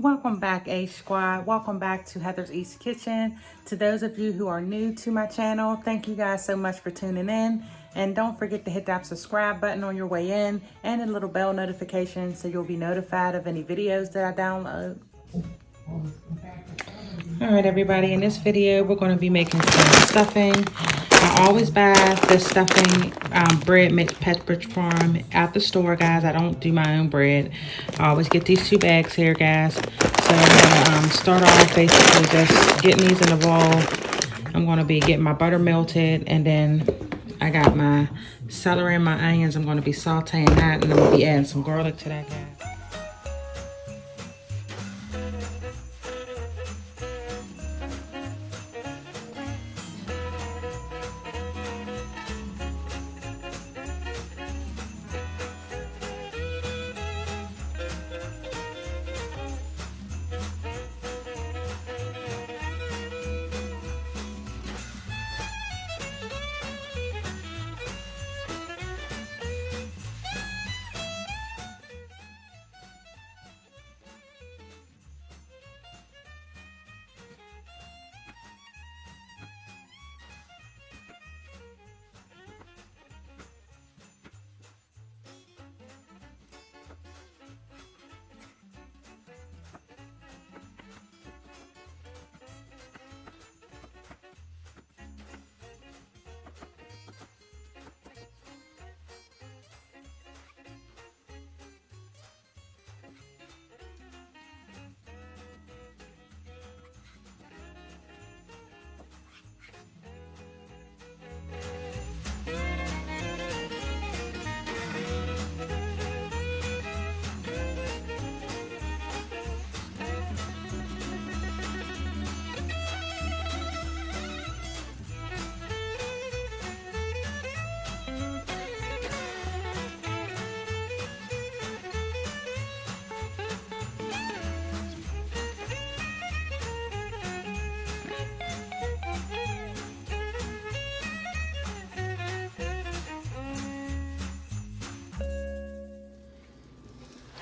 Welcome back, A Squad. Welcome back to Heather's East Kitchen. To those of you who are new to my channel, thank you guys so much for tuning in. And don't forget to hit that subscribe button on your way in and a little bell notification so you'll be notified of any videos that I download. All right, everybody, in this video, we're going to be making some stuffing. I always buy the stuffing bread mix Pepperidge Farm at the store, guys. I don't do my own bread. I always get these 2 bags here, guys. So I'm going to start off basically just getting these in a bowl. I'm going to be getting my butter melted, and then I got my celery and my onions. I'm going to be sauteing that, and I'm going to be adding some garlic to that, guys.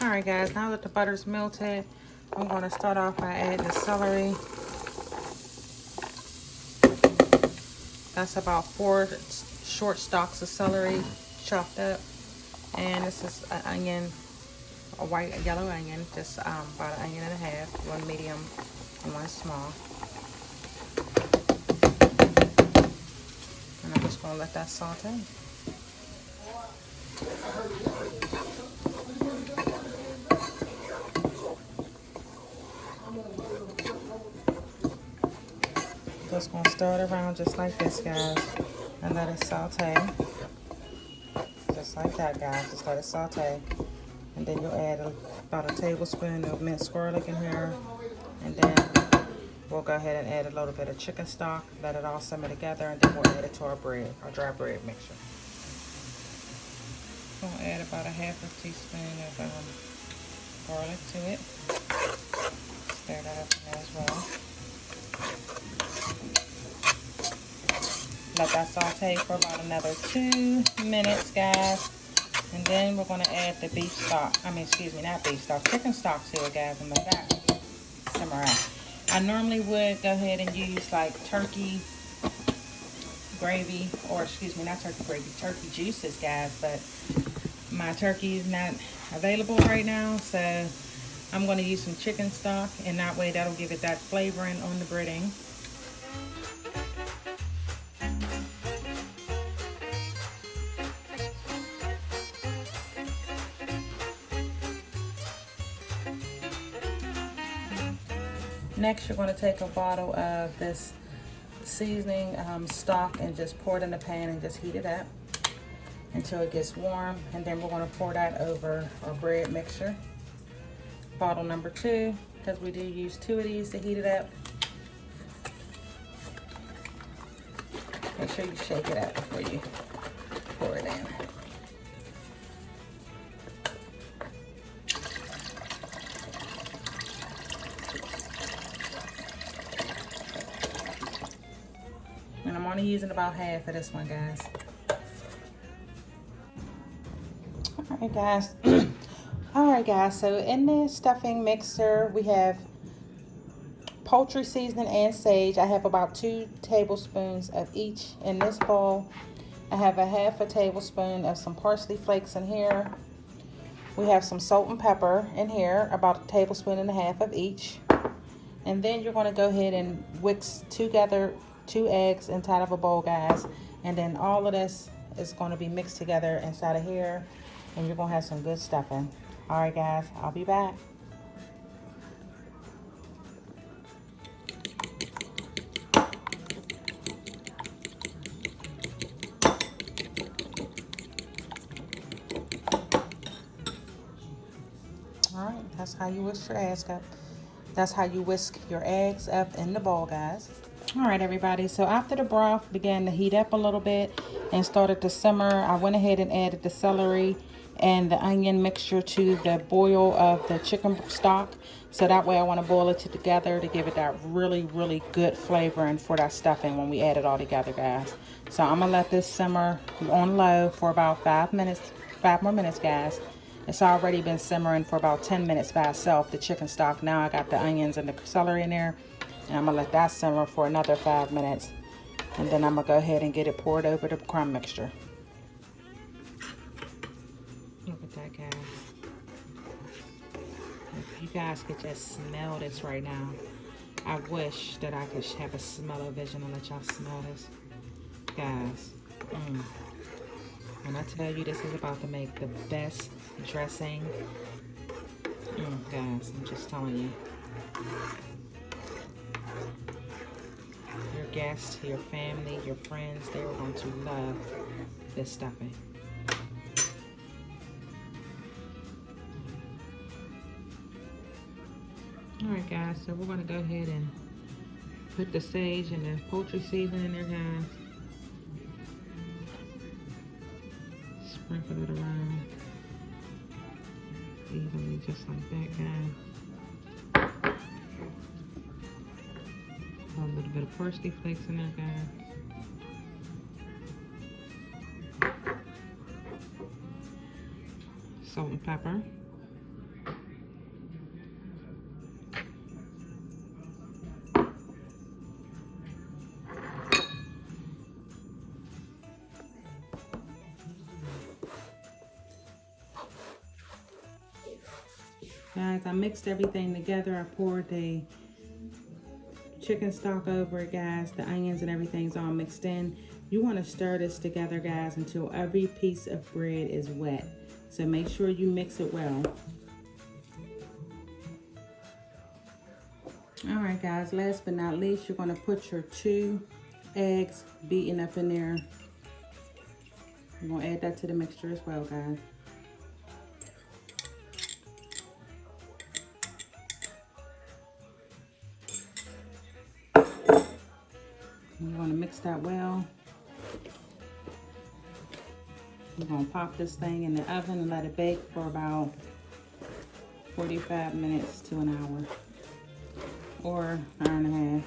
Alright guys, now that the butter's melted, I'm going to start off by adding the celery. That's about 4 short stalks of celery chopped up. And this is an onion, a yellow onion, just about 1.5 onions, 1 medium and 1 small. And I'm just going to let that saute. Just going to stir it around just like this, guys, and let it saute. Just like that, guys. Just let it saute. And then you'll add about a tablespoon of minced garlic in here. And then we'll go ahead and add a little bit of chicken stock. Let it all simmer together, and then we'll add it to our bread, our dry bread mixture. We'll add about 1/2 teaspoon of garlic to it. Stir that up in there as well. Let that saute for about another 2 minutes, guys. And then we're going to add the beef stock. Not beef stock, chicken stock to it, guys, and let that simmer out. I normally would go ahead and use like turkey gravy, or not turkey gravy, turkey juices, guys, but my turkey is not available right now, so I'm going to use some chicken stock, and that way that'll give it that flavoring on the breading. Next, you're going to take a bottle of this seasoning stock and just pour it in the pan and just heat it up until it gets warm. And then we're going to pour that over our bread mixture. Bottle number 2, because we do use 2 of these to heat it up. Make sure you shake it up before you pour it in. And I'm only using about half of this one, guys. Alright, guys. Alright, Alright guys, so in the stuffing mixer we have poultry seasoning and sage. I have about 2 tablespoons of each in this bowl. I have a half a tablespoon of some parsley flakes in here. We have some salt and pepper in here, about 1.5 tablespoons of each. And then you're going to go ahead and whisk together 2 eggs inside of a bowl, guys. And then all of this is going to be mixed together inside of here. And you're going to have some good stuffing. Alright guys, I'll be back. Alright, that's how you whisk your eggs up. That's how you whisk your eggs up in the bowl, guys. Alright everybody, so after the broth began to heat up a little bit and started to simmer, I went ahead and added the celery and the onion mixture to the boil of the chicken stock. So that way I want to boil it together to give it that really good flavor and for that stuffing when we add it all together, guys. So I'm gonna let this simmer on low for about 5 more minutes, guys. It's already been simmering for about 10 minutes by itself, the chicken stock. Now I got the onions and the celery in there, and I'm gonna let that simmer for another 5 minutes, and then I'm gonna go ahead and get it poured over the crumb mixture. Look at that, guys. If you guys could just smell this right now. I wish that I could have a smell-o-vision and let y'all smell this. Guys, when I tell you this is about to make the best dressing, guys, I'm just telling you. Your guests, your family, your friends, they are going to love this stuffing. Alright guys, so we're going to go ahead and put the sage and the poultry seasoning in there, guys. Sprinkle it around evenly, just like that, guys. A little bit of parsley flakes in there, guys. Salt and pepper. Guys, I mixed everything together. I poured the chicken stock over it, guys. The onions and everything's all mixed in. You want to stir this together, guys, until every piece of bread is wet. So make sure you mix it well. Alright guys, last but not least, you're going to put your 2 eggs beaten up in there. I'm going to add that to the mixture as well, guys. You want to mix that well. We're going to pop this thing in the oven and let it bake for about 45 minutes to an hour or an hour and a half.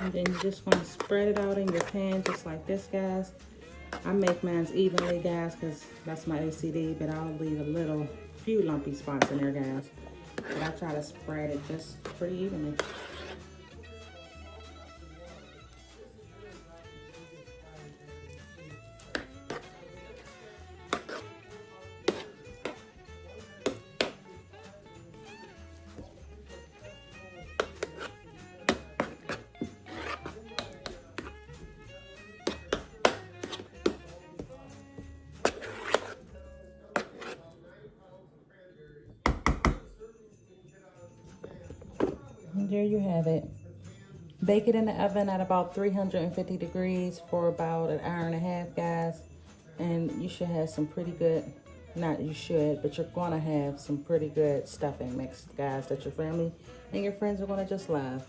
And then you just want to spread it out in your pan just like this, guys. I make mine evenly, guys, because that's my OCD, but I'll leave a few lumpy spots in there, guys. But I try to spread it just pretty evenly. here you have it. Bake it in the oven at about 350 degrees for about an hour and a half, guys. And you should have some pretty good, not you should, but you're gonna have some pretty good stuffing mix, guys, that your family and your friends are gonna just love.